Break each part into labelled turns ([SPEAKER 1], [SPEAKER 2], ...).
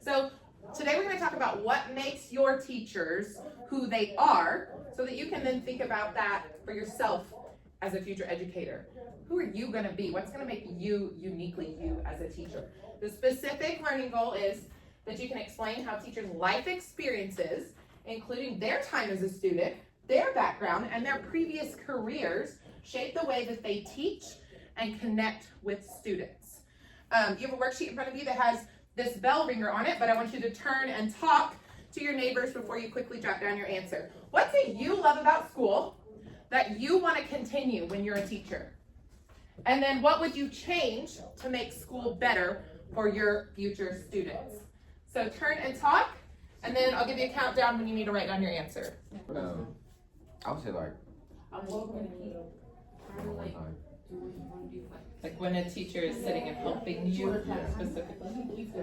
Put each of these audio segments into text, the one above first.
[SPEAKER 1] So today we're going to talk about what makes your teachers who they are, so that you can then think about that for yourself as a future educator. Who are you going to be? What's going to make you uniquely you as a teacher? The specific learning goal is that you can explain how teachers' life experiences, including their time as a student, their background, and their previous careers, shape the way that they teach and connect with students. You have a worksheet in front of you that has this bell ringer on it, but I want you to turn and talk to your neighbors before you quickly jot down your answer. What's it you love about school that you want to continue when you're a teacher? And then what would you change to make school better for your future students? So turn and talk, and then I'll give you a countdown when you need to write down your answer.
[SPEAKER 2] I would say like
[SPEAKER 1] when a teacher is sitting and helping you specifically.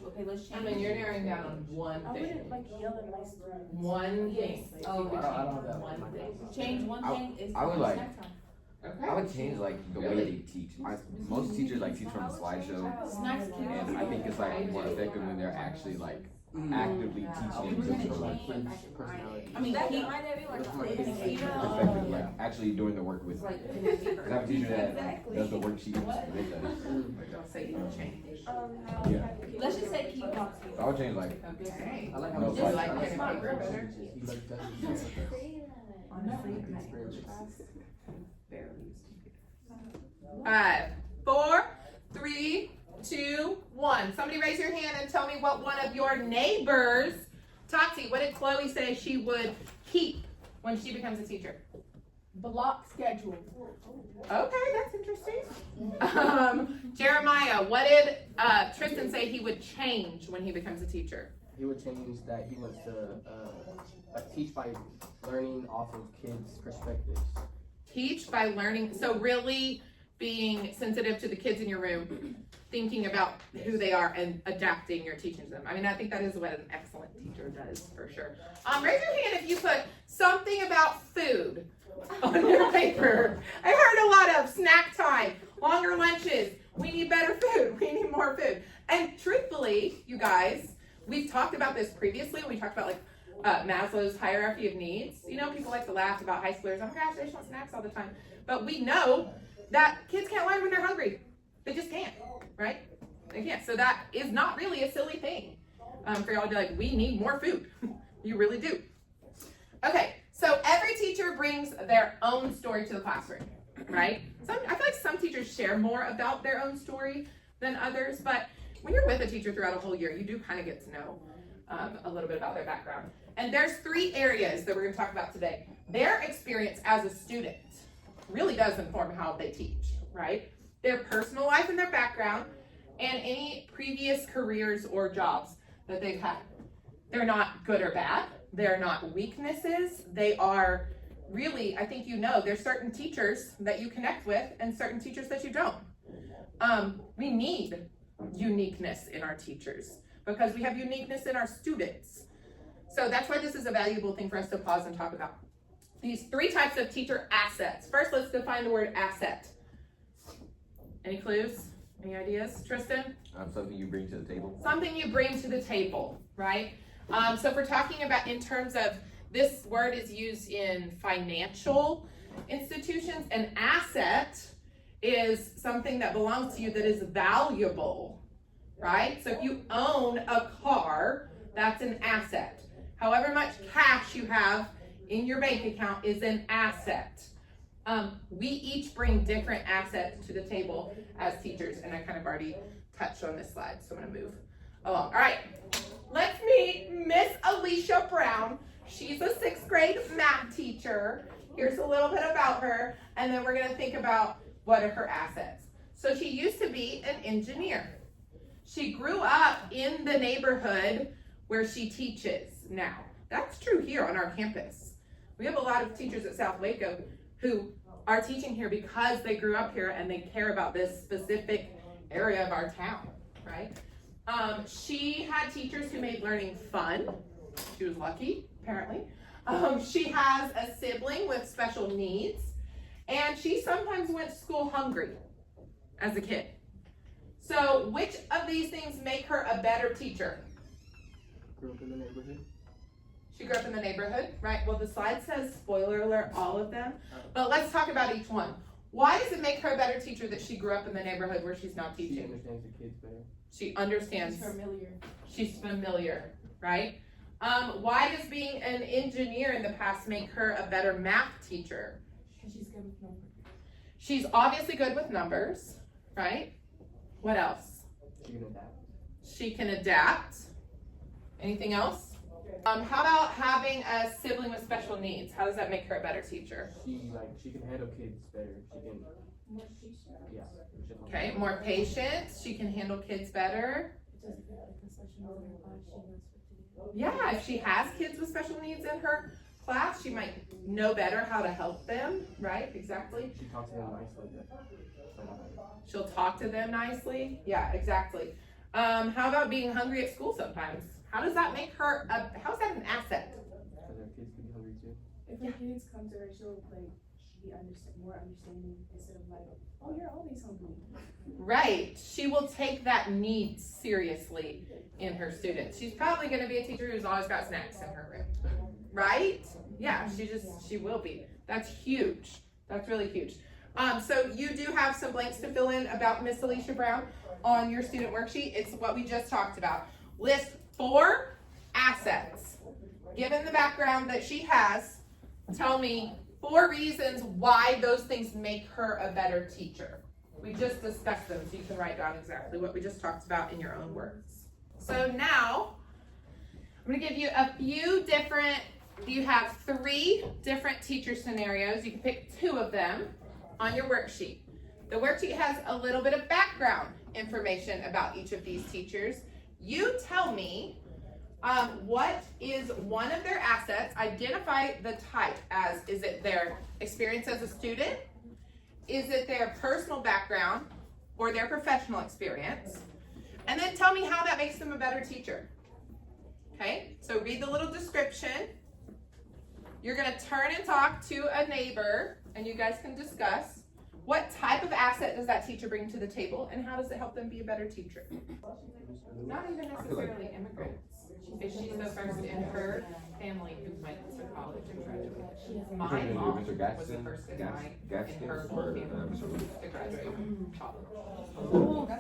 [SPEAKER 3] Okay, let's change.
[SPEAKER 1] I mean, you're narrowing down on one
[SPEAKER 4] I
[SPEAKER 1] thing.
[SPEAKER 4] wouldn't like yell at my students.
[SPEAKER 1] One thing.
[SPEAKER 3] Oh,
[SPEAKER 1] You could
[SPEAKER 2] I don't
[SPEAKER 1] change
[SPEAKER 2] have
[SPEAKER 1] one thing.
[SPEAKER 3] Change one thing is
[SPEAKER 2] I would like-
[SPEAKER 3] snack time.
[SPEAKER 1] Okay.
[SPEAKER 2] I would change like the way they teach. Most teachers like teach from a slideshow,
[SPEAKER 3] Snacks cute.
[SPEAKER 2] and I think it's like more effective when they're actually like actively teaching them to like
[SPEAKER 3] I mean,
[SPEAKER 4] That
[SPEAKER 3] keep,
[SPEAKER 4] might not be like
[SPEAKER 2] effective, like actually doing the work with.
[SPEAKER 3] like,
[SPEAKER 2] Cause I have a teacher that does the worksheets with us.
[SPEAKER 1] Don't say you change.
[SPEAKER 2] Yeah.
[SPEAKER 3] let's just say keep box.
[SPEAKER 2] So I would change like
[SPEAKER 1] Okay.
[SPEAKER 2] no
[SPEAKER 1] Just
[SPEAKER 2] slideshow.
[SPEAKER 1] like pen and paper better. Five, 4, 3, 2, 1. Somebody raise your hand and tell me what one of your neighbors, Tati, what did Chloe say she would keep when she becomes a teacher?
[SPEAKER 4] Block schedule.
[SPEAKER 1] Okay, that's interesting. Jeremiah, what did Tristan say he would change when he becomes a teacher?
[SPEAKER 5] He would change that he wants to teach by learning off of kids' perspectives.
[SPEAKER 1] Teach by learning, so really being sensitive to the kids in your room, thinking about who they are and adapting your teaching to them. I mean, I think that is what an excellent teacher does, for sure. Raise your hand if you put something about food on your paper. I heard a lot of snack time, longer lunches, we need better food, we need more food. And truthfully, you guys, we've talked about this previously when we talked about Maslow's hierarchy of needs. You know, people like to laugh about high schoolers, oh my gosh, they just want snacks all the time. But we know that kids can't learn when they're hungry. They just can't, right? They can't. So that is not really a silly thing for y'all to be like, we need more food. You really do. Okay, so every teacher brings their own story to the classroom, right? I feel like some teachers share more about their own story than others, but when you're with a teacher throughout a whole year, you do kind of get to know a little bit about their background. And there's 3 areas that we're going to talk about today. Their experience as a student really does inform how they teach, right? Their personal life and their background, and any previous careers or jobs that they've had. They're not good or bad. They're not weaknesses. They are really, I think you know, there's certain teachers that you connect with and certain teachers that you don't. We need uniqueness in our teachers because we have uniqueness in our students. So that's why this is a valuable thing for us to pause and talk about. These 3 types of teacher assets. First, let's define the word asset. Any clues? Any ideas? Tristan?
[SPEAKER 2] Something you bring to the table.
[SPEAKER 1] Something you bring to the table, right? So if we're talking about in terms of, this word is used in financial institutions. An asset is something that belongs to you that is valuable, right? So if you own a car, that's an asset. However much cash you have in your bank account is an asset. We each bring different assets to the table as teachers, and I kind of already touched on this slide, so I'm gonna move along. All right, let's meet Miss Alicia Brown. She's a 6th grade math teacher. Here's a little bit about her, and then we're gonna think about what are her assets. So she used to be an engineer. She grew up in the neighborhood where she teaches now. That's true here on our campus. We have a lot of teachers at South Waco who are teaching here because they grew up here and they care about this specific area of our town, right? She had teachers who made learning fun. She was lucky, apparently. She has a sibling with special needs, and she sometimes went to school hungry as a kid. So which of these things make her a better teacher?
[SPEAKER 5] Grew up in the neighborhood.
[SPEAKER 1] She grew up in the neighborhood, right? Well, the slide says, spoiler alert, all of them. But let's talk about each one. Why does it make her a better teacher that she grew up in the neighborhood where she's not
[SPEAKER 5] She
[SPEAKER 1] teaching?
[SPEAKER 5] understands the kids better.
[SPEAKER 1] She understands.
[SPEAKER 4] She's familiar.
[SPEAKER 1] She's familiar, right? Why does being an engineer in the past make her a better math teacher?
[SPEAKER 4] She's good with numbers.
[SPEAKER 1] She's obviously good with numbers, right? What else?
[SPEAKER 5] She can adapt.
[SPEAKER 1] She can adapt. Anything else? How about having a sibling with special needs? How does that make her a better teacher?
[SPEAKER 5] She can handle kids better. She can,
[SPEAKER 4] More patient.
[SPEAKER 5] yeah.
[SPEAKER 1] Okay, more patient. She can handle kids better.
[SPEAKER 4] It doesn't feel like the special needs in her class. She knows what to do.
[SPEAKER 1] Yeah, if she has kids with special needs in her class, she might know better how to help them, right? Exactly.
[SPEAKER 5] She talks to them nicely.
[SPEAKER 1] She'll talk to them nicely. Yeah, exactly. How about being hungry at school sometimes? How does that make her how's that an asset?
[SPEAKER 5] Because their kids can be hungry too.
[SPEAKER 4] If her kids come to her, she'll like be more understanding instead of like, oh, you're always hungry.
[SPEAKER 1] Right. She will take that need seriously in her students. She's probably going to be a teacher who's always got snacks in her room. Right? Yeah, she will be. That's huge. That's really huge. So you do have some blanks to fill in about Miss Alicia Brown on your student worksheet. It's what we just talked about. List 4 assets. Given the background that she has, tell me 4 reasons why those things make her a better teacher. We just discussed them, so you can write down exactly what we just talked about in your own words. So now, I'm going to give you a few different, you have 3 different teacher scenarios. You can pick 2 of them on your worksheet. The worksheet has a little bit of background information about each of these teachers. You tell me what is one of their assets. Identify the type as, is it their experience as a student? Is it their personal background or their professional experience? And then tell me how that makes them a better teacher. Okay, so read the little description. You're gonna turn and talk to a neighbor and you guys can discuss what type of asset does that teacher bring to the table and how does it help them be a better teacher? Not even necessarily immigrants. Is she the first in her family who went to college and graduated? My
[SPEAKER 2] You're
[SPEAKER 1] mom
[SPEAKER 2] Mr.
[SPEAKER 1] was the
[SPEAKER 2] Gadsden,
[SPEAKER 1] first in
[SPEAKER 2] Gadsden,
[SPEAKER 1] her
[SPEAKER 2] or
[SPEAKER 1] family
[SPEAKER 2] Mr. Ruth?
[SPEAKER 1] to graduate from college.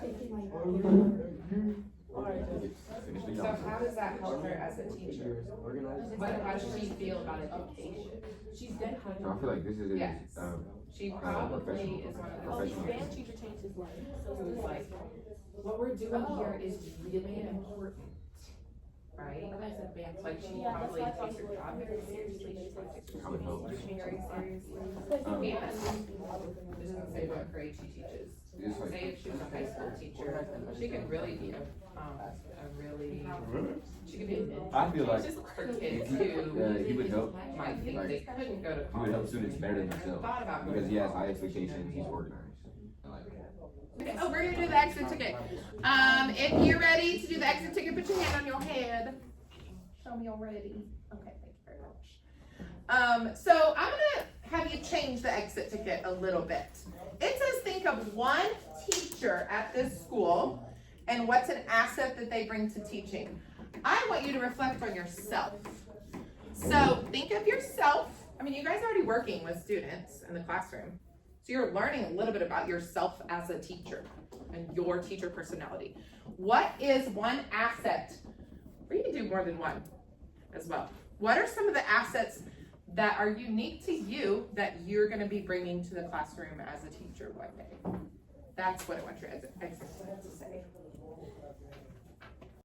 [SPEAKER 2] Finish the
[SPEAKER 1] So
[SPEAKER 2] job.
[SPEAKER 1] how does that help her as a teacher?
[SPEAKER 5] Organized.
[SPEAKER 1] How does she feel about education?
[SPEAKER 4] She's dead high.
[SPEAKER 2] So I feel like this is
[SPEAKER 1] Yes. She probably
[SPEAKER 2] professional-
[SPEAKER 1] is one of
[SPEAKER 4] Oh,
[SPEAKER 1] those
[SPEAKER 4] his
[SPEAKER 2] professional.
[SPEAKER 4] band teacher changed his life. So
[SPEAKER 1] who was like, what we're doing here is really important, right? Like she
[SPEAKER 4] Yeah, that's
[SPEAKER 1] probably
[SPEAKER 4] why I
[SPEAKER 1] takes
[SPEAKER 4] thought
[SPEAKER 1] her job very seriously. She takes her
[SPEAKER 2] I would hope.
[SPEAKER 1] teaching very seriously.
[SPEAKER 2] Um,
[SPEAKER 1] It doesn't say what grade she teaches.
[SPEAKER 2] It's like-
[SPEAKER 1] Say if she was a high school teacher, she could really be a really, she could be a mentor.
[SPEAKER 2] I feel like
[SPEAKER 1] For kids
[SPEAKER 2] he
[SPEAKER 1] who
[SPEAKER 2] would help,
[SPEAKER 1] might think they couldn't go to
[SPEAKER 2] he would
[SPEAKER 1] college.
[SPEAKER 2] help students better than himself,
[SPEAKER 1] Thought about
[SPEAKER 2] because he has high expectations, he's organized. I like
[SPEAKER 1] Okay, oh, we're gonna do the exit ticket. If you're ready to do the exit ticket, put your hand on your head. Show me you're ready. Okay, thank you very much. So I'm gonna have you change the exit ticket a little bit. It says think of one teacher at this school and what's an asset that they bring to teaching. I want you to reflect on yourself. So think of yourself. I mean, you guys are already working with students in the classroom. So you're learning a little bit about yourself as a teacher and your teacher personality. What is one asset, or you can do more than one as well. What are some of the assets that are unique to you that you're gonna be bringing to the classroom as a teacher one day? That's what I want your exit to say.